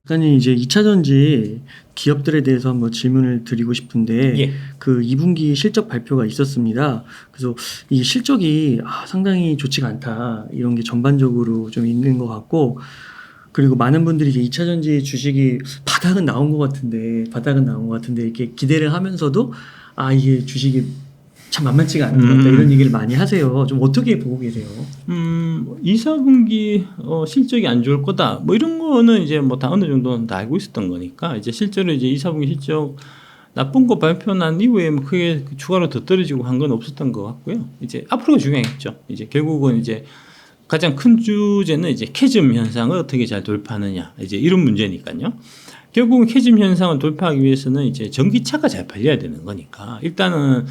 작가님 이제 2차 전지 기업들에 대해서 한번 질문을 드리고 싶은데 예. 그 2분기 실적 발표가 있었습니다. 그래서 이 실적이 상당히 좋지가 않다 이런 게 전반적으로 좀 있는 것 같고 그리고 많은 분들이 이제 2차 전지 주식이 바닥은 나온 것 같은데 이렇게 기대를 하면서도 이게 주식이 참 만만치가 않은 것 같다 이런 얘기를 많이 하세요. 좀 어떻게 보고 계세요? 2, 4분기 실적이 안 좋을 거다. 뭐 이런 거는 이제 뭐 다 어느 정도는 다 알고 있었던 거니까 이제 실제로 이제 2, 4분기 실적 나쁜 거 발표 난 이후에 뭐 크게 추가로 더 떨어지고 한 건 없었던 것 같고요. 이제 앞으로가 중요하겠죠. 이제 결국은 이제 가장 큰 주제는 이제 캐즘 현상을 어떻게 잘 돌파하느냐. 이제 이런 문제니까요. 결국은 캐즘 현상을 돌파하기 위해서는 이제 전기차가 잘 팔려야 되는 거니까 일단은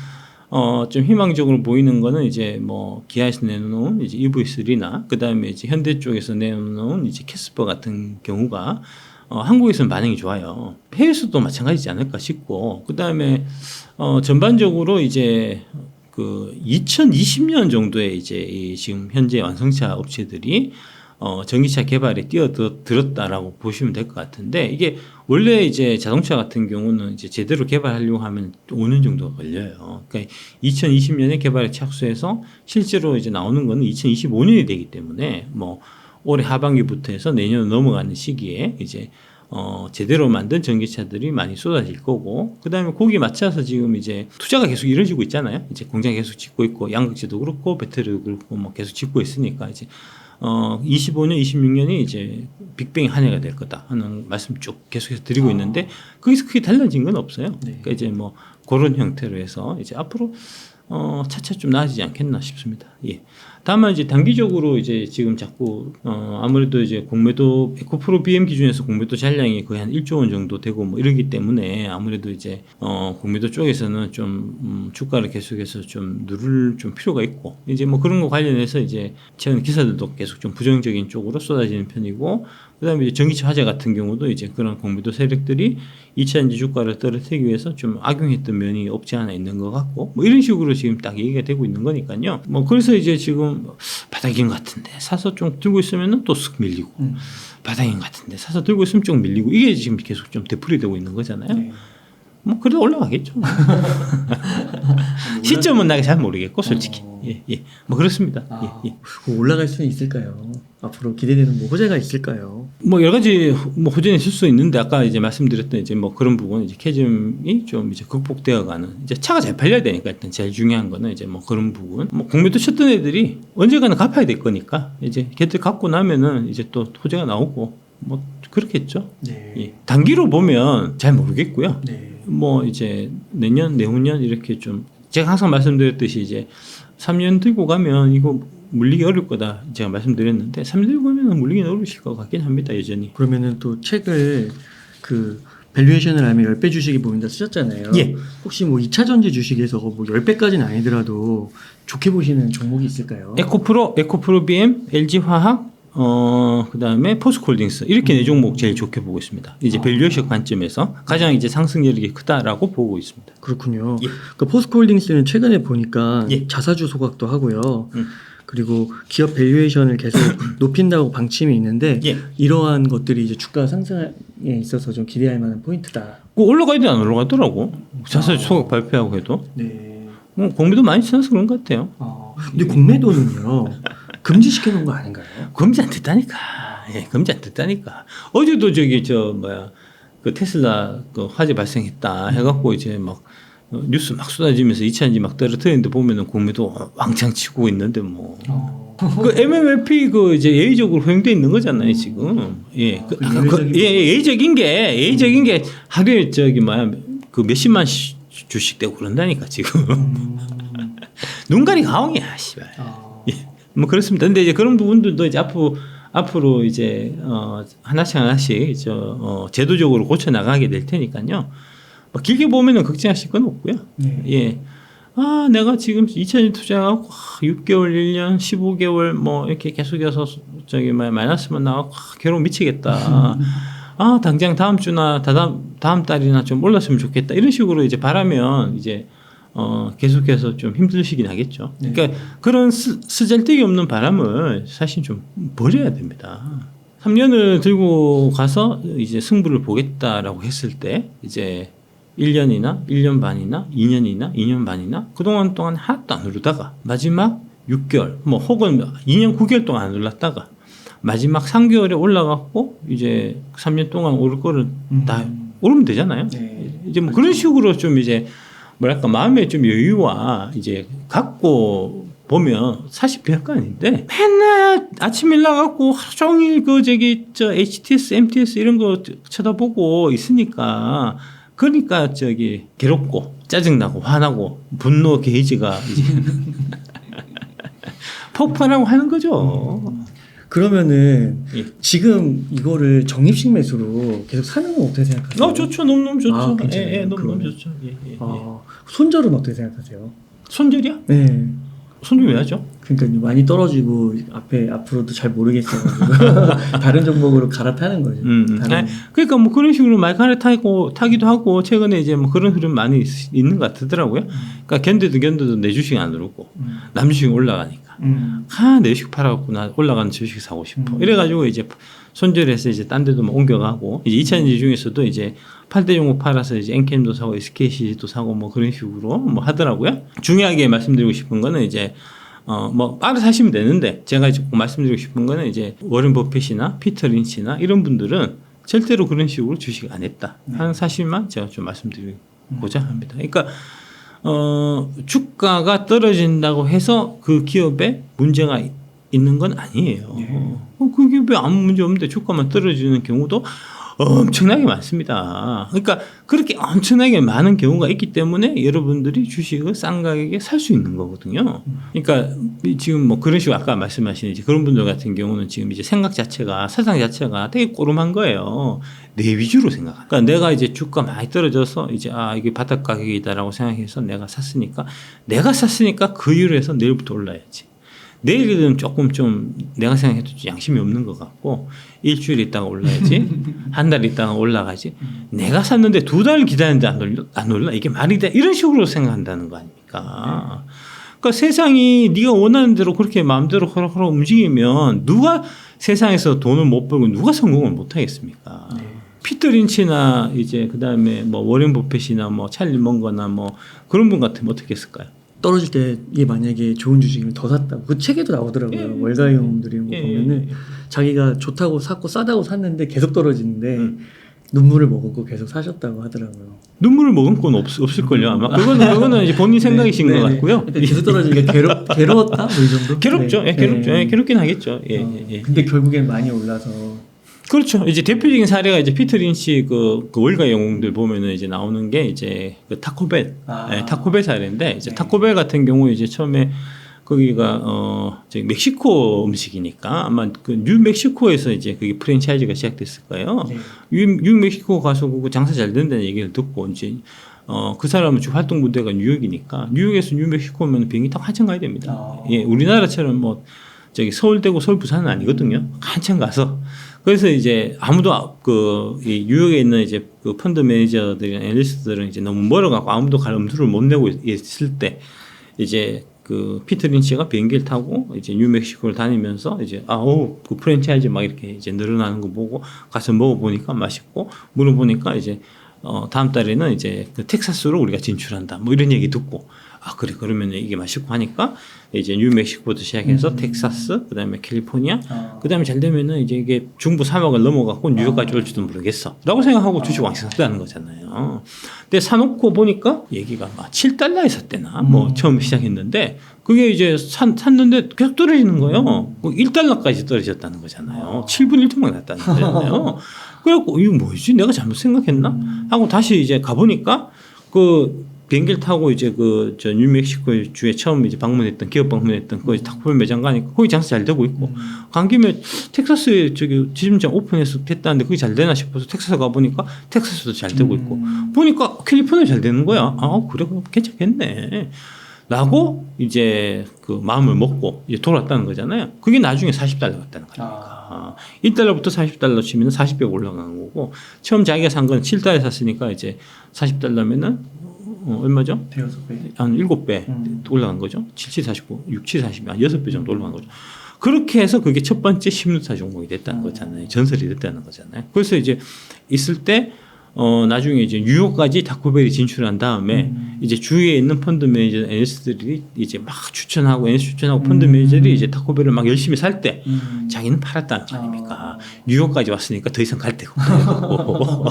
좀 희망적으로 보이는 거는 이제 뭐 기아에서 내놓은 이제 EV3나 그 다음에 이제 현대 쪽에서 내놓은 이제 캐스퍼 같은 경우가 한국에서는 반응이 좋아요. 해외에서도 마찬가지지 않을까 싶고 그 다음에 전반적으로 이제 그 2020년 정도에 이제 이 지금 현재 완성차 업체들이 전기차 개발에 뛰어들었다라고 보시면 될 것 같은데 이게 원래 이제 자동차 같은 경우는 이제 제대로 개발하려고 하면 5년 정도가 걸려요. 그러니까 2020년에 개발에 착수해서 실제로 이제 나오는 거는 2025년이 되기 때문에 뭐 올해 하반기부터 해서 내년 넘어가는 시기에 이제 제대로 만든 전기차들이 많이 쏟아질 거고, 그 다음에 거기에 맞춰서 지금 이제 투자가 계속 이루어지고 있잖아요. 이제 공장 계속 짓고 있고, 양극재도 그렇고, 배터리도 그렇고, 뭐 계속 짓고 있으니까 이제 25년, 26년이 이제 빅뱅이 한 해가 될 거다 하는 말씀 쭉 계속해서 드리고 있는데, 거기서 크게 달라진 건 없어요. 네. 그러니까 이제 뭐 그런 형태로 해서 이제 앞으로 차차 좀 나아지지 않겠나 싶습니다. 예. 다만 이제 단기적으로 이제 지금 자꾸 아무래도 이제 공매도 에코프로 BM 기준에서 공매도 잔량이 거의 한 1조 원 정도 되고 뭐 이러기 때문에 아무래도 이제 공매도 쪽에서는 좀 주가를 계속해서 좀 누를 좀 필요가 있고 이제 뭐 그런 거 관련해서 이제 최근 기사들도 계속 좀 부정적인 쪽으로 쏟아지는 편이고, 그다음에 이제 전기차 화재 같은 경우도 이제 그런 공매도 세력들이 2차 전지 주가를 떨어뜨리기 위해서 좀 악용했던 면이 없지 않아 있는 것 같고 뭐 이런 식으로 지금 딱 얘기가 되고 있는 거니까요. 뭐 그래서 이제 지금 바닥인 것 같은데 사서 좀 들고 있으면은 또 쓱 밀리고 바닥인 것 같은데 사서 들고 있으면 좀 밀리고 이게 지금 계속 좀 되풀이되고 있는 거잖아요. 네. 뭐 그래도 올라가겠죠. 시점은 나게 잘 모르겠고 솔직히 예. 뭐 그렇습니다. 예. 올라갈 수는 있을까요? 앞으로 기대되는 뭐 호재가 있을까요? 뭐 여러 가지 뭐 호전이 있을 수 있는데 아까 이제 말씀드렸던 이제 뭐 그런 부분 이제 캐즘이 좀 이제 극복되어가는 이제 차가 잘 팔려야 되니까 일단 제일 중요한 거는 이제 뭐 그런 부분 뭐 공매도 쳤던 애들이 언젠가는 갚아야 될 거니까 이제 걔들 갚고 나면은 이제 또 호재가 나오고 뭐 그렇겠죠. 네. 예. 단기로 보면 잘 모르겠고요. 네. 뭐 이제 내년 내후년 이렇게 좀 제가 항상 말씀드렸듯이 이제 3년 들고 가면 이거 물리기 어려울 거다 제가 말씀드렸는데 3년 들고 가면 물리기 어려우실 것 같긴 합니다 여전히. 그러면은 또 책을 그 밸류에이션을 알면 10배 주식이 보인다 쓰셨잖아요. 예. 혹시 뭐 2차 전지 주식에서 뭐 10배까지는 아니더라도 좋게 보시는 종목이 있을까요? 에코프로 BM, LG화학, 그다음에 포스코홀딩스 이렇게 네 종목 제일 좋게 보고 있습니다. 이제 밸류에이션 관점에서 가장 이제 상승력이 크다라고 보고 있습니다. 그렇군요. 예. 그 포스코홀딩스는 최근에 보니까 예. 자사주 소각도 하고요. 그리고 기업 밸류에이션을 계속 높인다고 방침이 있는데 예. 이러한 것들이 이제 주가 상승에 있어서 좀 기대할 만한 포인트다. 그 올라가야도 안 올라가더라고. 자사주 소각 발표하고 해도. 네. 공매도 많이 쳐서 그런 것 같아요. 근데 공매도는요 금지시켜 놓은 거 아닌가요? 금지 안 됐다니까. 예, 금지 안 됐다니까. 어제도 저기 그 테슬라 그 화재 발생했다 해갖고 이제 막 뉴스 막 쏟아지면서 2차전지 막 떨어뜨리는데 보면은 공매도 왕창 치고 있는데 뭐. 그 MMFP 그 이제 예의적으로 허용돼 있는 거잖아요 지금. 예, 예의적인 게 하루에 그 몇십만 주식 되고 그런다니까 지금. 눈가리 가옹이야, 씨발. 예, 뭐 그렇습니다. 근데 이제 그런 부분들도 이제 앞으로 이제 하나씩 제도적으로 고쳐 나가게 될 테니까요. 뭐 길게 보면은 걱정하실 건 없고요. 네. 예. 내가 지금 2,000원 투자하고 6개월, 1년, 15개월 뭐 이렇게 계속해서 마이너스만 나가고 괴로워 미치겠다. 당장 다음 주나 다음 달이나 좀 올랐으면 좋겠다. 이런 식으로 이제 바라면 이제 계속해서 좀 힘드시긴 하겠죠. 네. 그러니까 그런 쓰잘데기 없는 바람을 사실 좀 버려야 됩니다. 3년을 들고 가서 이제 승부를 보겠다라고 했을 때 이제 1년이나 1년 반이나 2년이나 2년 반이나 그동안 동안 하나도 안 오르다가 마지막 6개월 뭐 혹은 2년 9개월 동안 안 올랐다가 마지막 3개월에 올라갔고 이제 3년 동안 오를 거를 다 오르면 되잖아요. 네. 이제 뭐 그런 식으로 좀 이제 뭐랄까 마음의 좀 여유와 이제 갖고 보면 사실 별거 아닌데 맨날 아침 일 나가고 하루 종일 그 저기 저 HTS, MTS 이런 거 쳐다보고 있으니까 그러니까 저기 괴롭고 짜증나고 화나고 분노 게이지가 이제 폭발하고 하는 거죠. 그러면은 예. 지금 이거를 적립식 매수로 계속 사는 건 어떻게 생각하세요? 좋죠. 너무너무 좋죠. 아, 괜찮아요. 예, 너무너무 그러면. 좋죠. 예, 예, 예. 손절은 어떻게 생각하세요? 손절이야? 네. 손절 왜 하죠? 그러니까 많이 떨어지고 앞으로도 잘 모르겠어가지고 다른 종목으로 갈아타는 거죠. 다른- 그러니까 뭐 그런 식으로 말 타기도 하고 최근에 이제 뭐 그런 흐름 많이 있는 것 같더라고요. 그러니까 견뎌도 내 주식 안 오르고 남 주식 올라가니까 내 주식 팔아갖고 나 올라가는 주식 사고 싶어. 이래가지고 이제 손절해서 이제 딴 데도 뭐 옮겨가고 이제 2차전지 중에서도 이제 8대 종목 팔아서 이제 엔캠도 사고 SKC도 사고 뭐 그런 식으로 뭐 하더라고요. 중요하게 말씀드리고 싶은 거는 이제 뭐 알아서 하시면 되는데 제가 이제 꼭 말씀드리고 싶은 거는 이제 워런 버핏이나 피터 린치나 이런 분들은 절대로 그런 식으로 주식 안 했다 하는 사실만 제가 좀 말씀드리고자 합니다. 그러니까 주가가 떨어진다고 해서 그 기업에 문제가 있는 건 아니에요. 그 기업에 아무 문제 없는데 주가만 떨어지는 경우도 엄청나게 많습니다. 그러니까 그렇게 엄청나게 많은 경우가 있기 때문에 여러분들이 주식을 싼 가격에 살 수 있는 거거든요. 그러니까 지금 뭐 그런 식으로 아까 말씀하신 이제 그런 분들 같은 경우는 지금 이제 생각 자체가 세상 자체가 되게 꼬름한 거예요. 내 위주로 생각. 그러니까 내가 이제 주가 많이 떨어져서 이제 이게 바닥 가격이다라고 생각해서 내가 샀으니까 그 이유로 해서 내일부터 올라야지. 내일은 조금 좀 내가 생각해도 양심이 없는 것 같고 일주일 있다가 올라야지 한 달 있다가 올라가지 내가 샀는데 2달 기다렸는데 안 올라 이게 말이 돼 이런 식으로 생각한다는 거 아닙니까? 그러니까 세상이 네가 원하는 대로 그렇게 마음대로 허락허락 움직이면 누가 세상에서 돈을 못 벌고 누가 성공을 못 하겠습니까? 피터 린치나 이제 그다음에 뭐 워렌 버핏이나 뭐 찰리 먼거나 뭐 그런 분 같으면 어떻게 했을까요? 떨어질 때 이게 만약에 좋은 주식이면 더 샀다고 그 책에도 나오더라고요. 월가형들이 거 보면은 자기가 좋다고 샀고 싸다고 샀는데 계속 떨어지는데 눈물을 머금고 계속 사셨다고 하더라고요. 눈물을 머금 건 없을걸요 아마. 그거는 이제 본인 생각이신 것 같고요. 그러니까 계속 떨어지니까 괴로웠다 뭐 이 정도. 괴롭죠. 네. 괴롭죠. 괴롭긴 하겠죠. 근데 결국엔 많이 올라서. 그렇죠. 이제 대표적인 사례가 이제 피터 린치 그 월가 영웅들 보면은 이제 나오는 게 이제 그 타코벨, 타코벨 사례인데 이제 타코벨 같은 경우 이제 처음에 거기가 저기 멕시코 음식이니까 아마 그 뉴멕시코에서 이제 그게 프랜차이즈가 시작됐을 거예요. 뉴멕시코 가서 그거 장사 잘 된다는 얘기를 듣고 이제 그 사람은 주 활동 무대가 뉴욕이니까 뉴욕에서 뉴멕시코면 비행기 타고 한참 가야 됩니다. 예, 우리나라처럼 뭐 저기 서울대고 서울 부산은 아니거든요. 한참 가서 그래서 이제 아무도 이 뉴욕에 있는 이제 그 펀드 매니저들이나 애널리스트들은 이제 너무 멀어갖고 아무도 갈 엄두를 못 내고 있을 때 이제 그 피터 린치가 비행기를 타고 이제 뉴멕시코를 다니면서 이제 그 프랜차이즈 막 이렇게 이제 늘어나는 거 보고 가서 먹어보니까 맛있고 물어보니까 이제 다음 달에는 이제 그 텍사스로 우리가 진출한다 뭐 이런 얘기 듣고 그래 그러면 이게 맛있고 하니까 이제 뉴멕시코부터 시작해서 텍사스 그다음에 캘리포니아 그다음에 잘 되면은 이제 이게 중부 사막을 넘어가고 뉴욕까지 올지도 모르겠어라고 생각하고 주식 왕창 샀다는 거잖아요. 근데 사놓고 보니까 얘기가 막 7달러에 샀대나 뭐 처음 시작했는데 그게 이제 샀는데 계속 떨어지는 거예요. 1달러까지 떨어졌다는 거잖아요. 7분 1초만 났다는 거잖아요. 그래갖고 이거 뭐지? 내가 잘못 생각했나? 하고 다시 이제 가보니까 그 비행기를 타고 이제 저 뉴멕시코 주에 처음 이제 기업 방문했던 거기 타코벨 매장 가니까 거기 장사 잘 되고 있고 간 김에 텍사스에 저기 지점장 오픈해서 됐다는데 그게 잘 되나 싶어서 텍사스 가보니까 텍사스도 잘 되고 있고 보니까 캘리포니아 잘 되는 거야. 그래 괜찮겠네. 라고 이제 그 마음을 먹고 이제 돌았다는 거잖아요. 그게 나중에 40달러 갔다는 거니까. 1달러부터 40달러 치면 40배 올라가는 거고 처음 자기가 산 건 7달러에 샀으니까 이제 40달러면은 얼마죠? 대여섯 배. 한 7배 올라간 거죠. 7749, 6740, 한 6배 정도 올라간 거죠. 그렇게 해서 그게 첫 번째 신문사 종목이 됐다는 거잖아요. 전설이 됐다는 거잖아요. 그래서 이제 있을 때 나중에 이제 뉴욕까지 타코벨이 진출한 다음에 이제 주위에 있는 펀드 매니저 NS들이 이제 막 추천하고 NS 추천하고 펀드 매니저들이 이제 타코벨을 막 열심히 살 때 자기는 팔았다는 거 아닙니까? 뉴욕까지 왔으니까 더 이상 갈 데가 없고.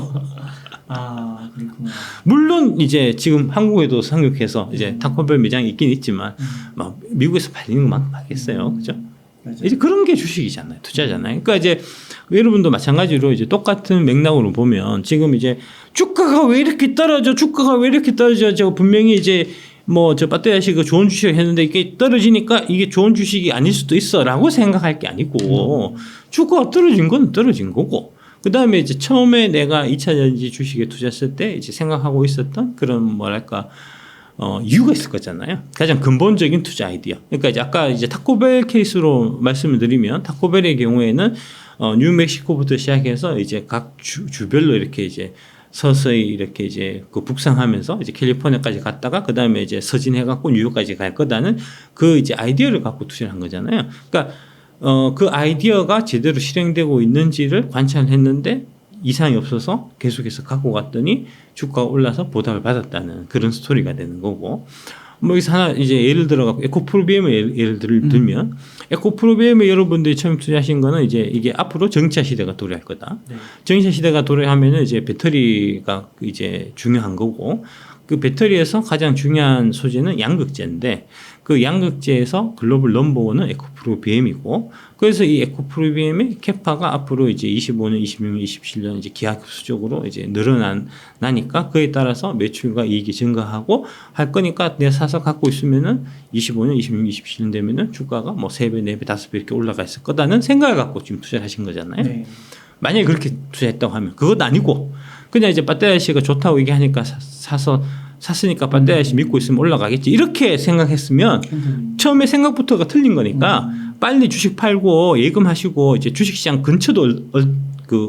아, 그렇구나. 물론 이제 지금 한국에도 상륙해서 이제 타코벨 매장이 있긴 있지만 막 미국에서 팔리는 것만큼 하겠어요, 그죠? 맞아요. 이제 그런 게 주식이잖아요, 투자잖아요. 그러니까 이제 여러분도 마찬가지로 이제 똑같은 맥락으로 보면 지금 이제 주가가 왜 이렇게 떨어져, 주가가 왜 이렇게 떨어져, 저 분명히 이제 뭐 저 빠떼야 씨가 좋은 주식을 했는데 이게 떨어지니까 이게 좋은 주식이 아닐 수도 있어라고 생각할 게 아니고 주가가 떨어진 건 떨어진 거고. 그 다음에 이제 처음에 내가 2차 전지 주식에 투자했을 때 이제 생각하고 있었던 그런 뭐랄까, 이유가 있을 거잖아요. 가장 근본적인 투자 아이디어. 그러니까 이제 아까 이제 타코벨 케이스로 말씀을 드리면 타코벨의 경우에는 뉴멕시코부터 시작해서 이제 각 주별로 이렇게 이제 서서히 이렇게 이제 그 북상하면서 이제 캘리포니아까지 갔다가 그 다음에 이제 서진해갖고 뉴욕까지 갈 거다는 그 이제 아이디어를 갖고 투자를 한 거잖아요. 그러니까 그 아이디어가 제대로 실행되고 있는지를 관찰했는데 이상이 없어서 계속해서 갖고 갔더니 주가가 올라서 보답을 받았다는 그런 스토리가 되는 거고. 뭐 여기서 하나 이제 예를 들어갖고 에코프로비엠을 예를 들면 에코프로비엠에 여러분들이 처음 투자하신 거는 이제 이게 앞으로 전기차 시대가 도래할 거다. 네. 전기차 시대가 도래하면은 이제 배터리가 이제 중요한 거고 그 배터리에서 가장 중요한 소재는 양극재인데 그 양극재에서 글로벌 넘버원은 에코프로비엠이고 그래서 이 에코프로비엠의 캐파가 앞으로 이제 25년, 26년, 27년 이제 기하급수적으로 이제 늘어나니까 그에 따라서 매출과 이익이 증가하고 할 거니까 내가 사서 갖고 있으면은 25년, 26년, 27년 되면은 주가가 뭐 3배, 4배, 5배 이렇게 올라가 있을 거다는 생각을 갖고 지금 투자를 하신 거잖아요. 네. 만약에 그렇게 투자했다고 하면 그것도 아니고 그냥 이제 배터리 씨가 좋다고 얘기하니까 샀으니까 배터리 씨 믿고 있으면 올라가겠지 이렇게 생각했으면 처음에 생각부터가 틀린 거니까 빨리 주식 팔고 예금하시고 이제 주식시장 근처도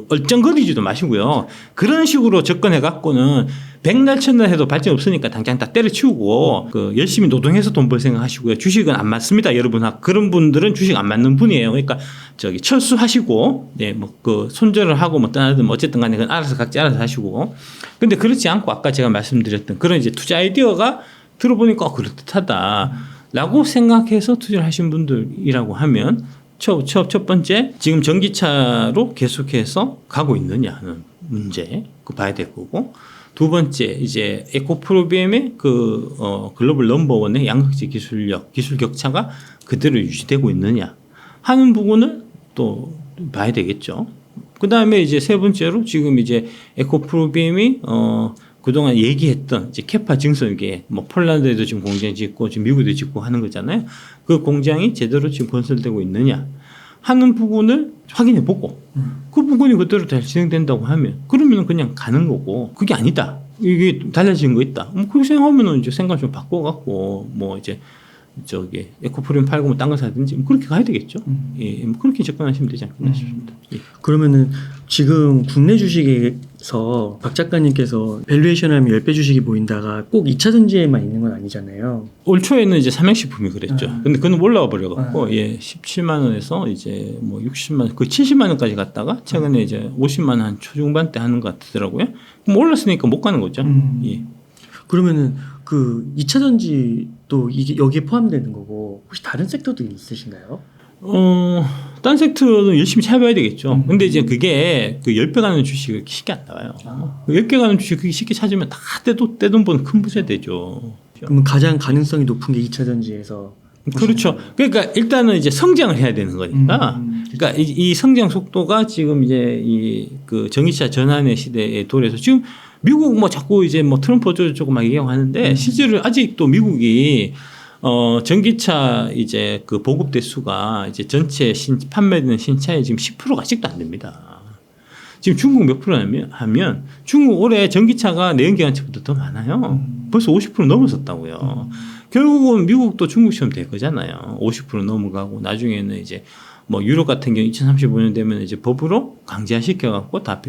얼쩡거리지도 마시고요. 그런 식으로 접근해 갖고는 백날 천날 해도 발전 없으니까 당장 다 때려치우고 열심히 노동해서 돈 벌 생각하시고요. 주식은 안 맞습니다, 여러분. 그런 분들은 주식 안 맞는 분이에요. 그러니까 철수하시고 손절을 하고 뭐 떠나든 어쨌든 간에 그건 각자 알아서 하시고. 근데 그렇지 않고 아까 제가 말씀드렸던 그런 이제 투자 아이디어가 들어보니까 그럴듯하다라고 생각해서 투자를 하신 분들이라고 하면 첫 번째 지금 전기차로 계속해서 가고 있느냐는 문제 봐야 될 거고 두 번째 이제 에코프로비엠의 글로벌 넘버원의 양극재 기술 격차가 그대로 유지되고 있느냐 하는 부분을 또 봐야 되겠죠. 그 다음에 이제 세 번째로 지금 이제 에코프로비엠이 그동안 얘기했던 이제 캐파 증설계, 뭐 폴란드에도 지금 공장 짓고 지금 미국에도 짓고 하는 거잖아요. 그 공장이 제대로 지금 건설되고 있느냐 하는 부분을 확인해 보고 그 부분이 그대로 잘 진행된다고 하면 그러면 그냥 가는 거고 그게 아니다. 이게 달라진 거 있다. 뭐 그렇게 생각하면은 이제 생각 좀 바꿔갖고 뭐 이제 에코프로비엠 팔고 뭐 딴 거 사든지 뭐 그렇게 가야 되겠죠. 예, 뭐 그렇게 접근하시면 되지 않겠나 싶습니다. 예. 그러면은 지금 국내 주식에서 박 작가님께서 밸류에이션 하면 10배 주식이 보인다가 꼭 2차 전지에만 있는 건 아니잖아요. 올 초에는 이제 삼양식품이 그랬죠. 근데 그건 올라와 버려갖고, 17만 원에서 이제 뭐 60만 원, 70만 원까지 갔다가 최근에 이제 50만 원 한 초중반대 하는 것 같더라고요. 그럼 올랐으니까 못 가는 거죠. 예. 그러면은 그 2차 전지도 이게 여기에 포함되는 거고 혹시 다른 섹터도 있으신가요? 딴 섹터는 열심히 찾아봐야 되겠죠. 근데 이제 그게 10배 가는 주식이 쉽게 안 나와요. 10개 가는 주식 그게 쉽게 찾으면 다 떼돈 버는 큰 부자 되죠. 그러면 가장 가능성이 높은 게 2차 전지에서 그렇죠. 그러니까 일단은 이제 성장을 해야 되는 거니까. 그러니까 이 성장 속도가 지금 이제 전기차 전환의 시대에 도래해서 지금 미국 뭐 자꾸 이제 뭐 트럼프 어쩌고 막 얘기하고 하는데 실제로 아직도 미국이 전기차 이제 보급 대수가 이제 전체 판매되는 신차의 지금 10%가 아직도 안 됩니다. 지금 중국 몇 프로 하면 중국 올해 전기차가 내연기관차보다 더 많아요. 벌써 50% 넘어섰다고요. 결국은 미국도 중국처럼 될 거잖아요. 50% 넘어가고 나중에는 이제 뭐 유럽 같은 경우 2035년 되면 이제 법으로 강제화시켜 갖고 다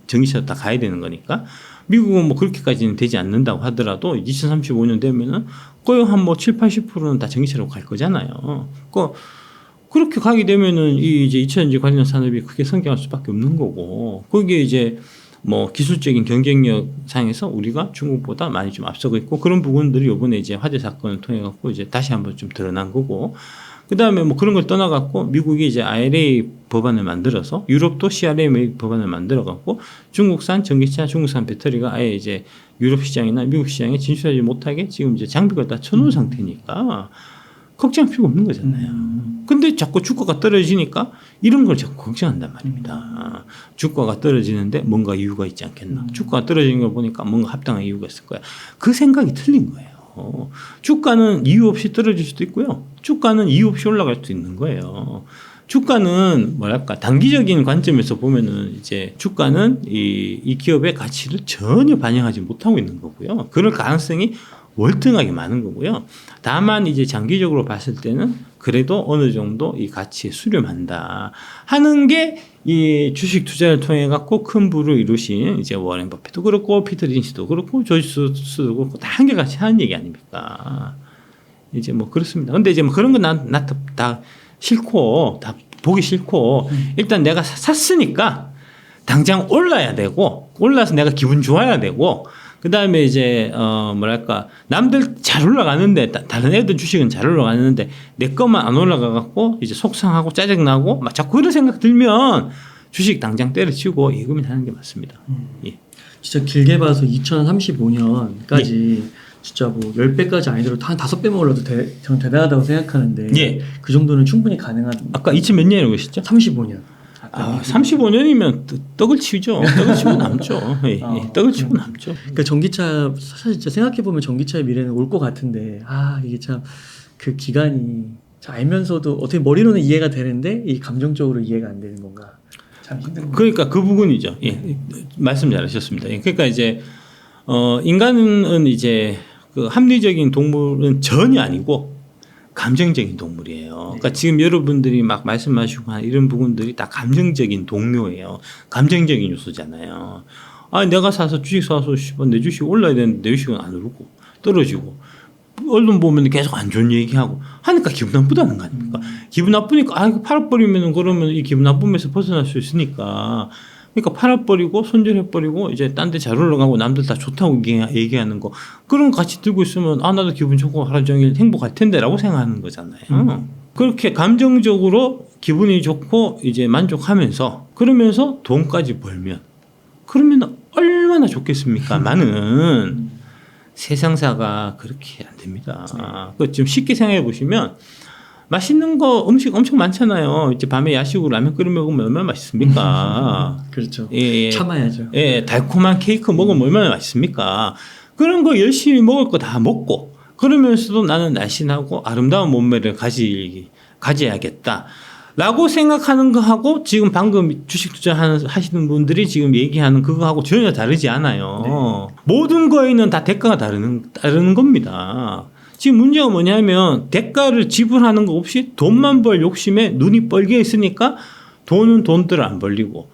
전기차 다 가야 되는 거니까 미국은 뭐 그렇게까지는 되지 않는다고 하더라도 2035년 되면은 거의 한 뭐 7, 80%는 다 전기차로 갈 거잖아요. 그렇게 가게 되면은 이 이제 2차전지 관련 산업이 크게 성장할 수밖에 없는 거고 거기에 이제 뭐 기술적인 경쟁력 상에서 우리가 중국보다 많이 좀 앞서고 있고 그런 부분들이 이번에 이제 화재 사건을 통해 갖고 이제 다시 한번 좀 드러난 거고 그다음에 뭐 그런 걸 떠나 갖고 미국이 이제 IRA 법안을 만들어서 유럽도 CRMA 법안을 만들어 갖고 중국산 전기차, 중국산 배터리가 아예 이제 유럽 시장이나 미국 시장에 진출하지 못하게 지금 이제 장비가 다 쳐놓은 상태니까 걱정할 필요가 없는 거잖아요. 근데 자꾸 주가가 떨어지니까 이런 걸 자꾸 걱정한단 말입니다. 주가가 떨어지는데 뭔가 이유가 있지 않겠나. 주가가 떨어지는 걸 보니까 뭔가 합당한 이유가 있을 거야. 그 생각이 틀린 거예요. 주가는 이유 없이 떨어질 수도 있고요. 주가는 이유 없이 올라갈 수도 있는 거예요. 주가는 뭐랄까 단기적인 관점에서 보면은 이제 주가는 이 기업의 가치를 전혀 반영하지 못하고 있는 거고요. 그럴 가능성이 월등하게 많은 거고요. 다만 이제 장기적으로 봤을 때는 그래도 어느 정도 이 가치에 수렴한다 하는 게 이 주식 투자를 통해 갖고 큰 부를 이루신 이제 워렌 버핏도 그렇고 피터 린치도 그렇고 조지 소로스도 그렇고 다 한결같이 하는 얘기 아닙니까? 이제 뭐 그렇습니다. 근데 이제 뭐 그런 건 나 다 싫고 다 보기 싫고 일단 내가 샀으니까 당장 올라야 되고 올라서 내가 기분 좋아야 되고 그 다음에 이제 뭐랄까 남들 잘 올라가는데 다른 애들 주식은 잘 올라가는데 내 것만 안 올라가 갖고 이제 속상하고 짜증 나고 막 자꾸 그런 생각 들면 주식 당장 때려치우고 예금하는 게 맞습니다. 예. 진짜 길게 봐서 2035년까지 진짜 뭐 10배까지 아니더라도 한 5배만 올라도 저는 대단하다고 생각하는데 예. 그 정도는 충분히 가능한. 아까 2000 몇 년이라고 하셨죠? 35년. 35년이면 떡을 치죠. 떡을 치고 남죠. 예, 예. 떡을 치고 남죠. 그러니까 전기차 사실 진짜 생각해 보면 전기차의 미래는 올 것 같은데 이게 참 그 기간이 참 알면서도 어떻게 머리로는 이해가 되는데 이 감정적으로 이해가 안 되는 건가 참 힘든 거. 그러니까 그 부분이죠. 예. 말씀 잘하셨습니다. 예. 그러니까 이제 인간은 이제 그 합리적인 동물은 전혀 아니고 감정적인 동물이에요. 그러니까 지금 여러분들이 막 말씀하시고 하는 이런 부분들이 다 감정적인 동료예요. 감정적인 요소잖아요. 내가 사서 주식 사서 내 주식 올라야 되는데 내 주식은 안 오르고 떨어지고 언론 보면 계속 안 좋은 얘기하고 하니까 기분 나쁘다는 거 아닙니까? 기분 나쁘니까 이거 팔아버리면 그러면 이 기분 나쁨에서 벗어날 수 있으니까 그러니까 팔아버리고 손절해버리고 이제 딴 데 잘 올라가고 남들 다 좋다고 얘기하는 거 그런 거 같이 들고 있으면 나도 기분 좋고 하루 종일 행복할 텐데 라고 생각하는 거잖아요. 그렇게 감정적으로 기분이 좋고 이제 만족하면서 그러면서 돈까지 벌면 그러면 얼마나 좋겠습니까? 많은 세상사가 그렇게 안 됩니다. 지금 쉽게 생각해 보시면 맛있는 거 음식 엄청 많잖아요. 이제 밤에 야식으로 라면 끓여 먹으면 얼마나 맛있습니까? 그렇죠. 예, 참아야죠. 예, 달콤한 케이크 먹으면 얼마나 맛있습니까? 그런 거 열심히 먹을 거 다 먹고 그러면서도 나는 날씬하고 아름다운 몸매를 가져야겠다. 라고 생각하는 거하고 지금 방금 주식 투자 하시는 분들이 지금 얘기하는 그거하고 전혀 다르지 않아요. 네. 모든 거에는 다 대가가 다르는 겁니다. 지금 문제가 뭐냐면 대가를 지불하는 거 없이 돈만 벌 욕심에 눈이 뻘게 있으니까 돈은 돈대로 안 벌리고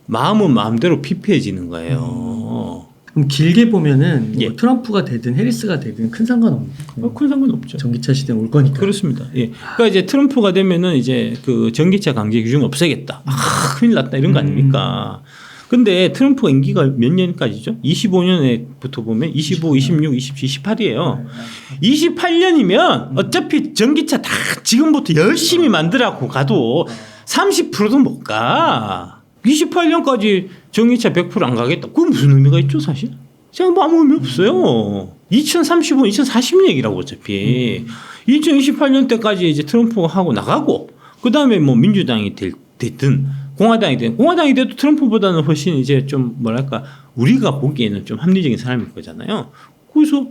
마음은 마음대로 피폐해지는 거예요. 그럼 길게 보면은 예. 뭐 트럼프가 되든 해리스가 되든 큰 상관없네요. 큰 상관없죠. 전기차 시대는 올 거니까. 그렇습니다. 예. 그러니까 이제 트럼프가 되면은 이제 그 전기차 강제 규정 없애겠다. 큰일 났다 이런 거 아닙니까? 근데 트럼프가 임기가 몇 년까지죠? 25년에부터 보면 25, 26, 27, 28이에요. 28년이면 어차피 전기차 다 지금부터 열심히 만들라고 가도 30%도 못 가. 28년까지 전기차 100% 안 가겠다. 그건 무슨 의미가 있죠, 사실? 제가 뭐 아무 의미 없어요. 2035, 2040년 얘기라고 어차피. 2028년 때까지 이제 트럼프가 하고 나가고, 그 다음에 뭐 민주당이 됐든, 공화당이 돼도 트럼프보다는 훨씬 이제 좀 뭐랄까, 우리가 보기에는 좀 합리적인 사람일 거잖아요. 그래서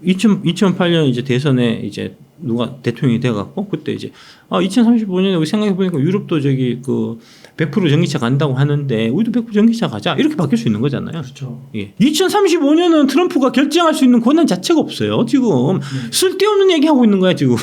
2008년 이제 대선에 이제 누가 대통령이 돼갖고, 그때 이제, 2035년에 우리 생각해보니까 유럽도 저기 100% 전기차 간다고 하는데 우리도 100% 전기차 가자 이렇게 바뀔 수 있는 거잖아요. 그렇죠. 예. 2035년은 트럼프가 결정할 수 있는 권한 자체가 없어요. 지금 쓸데없는 얘기하고 있는 거야 지금.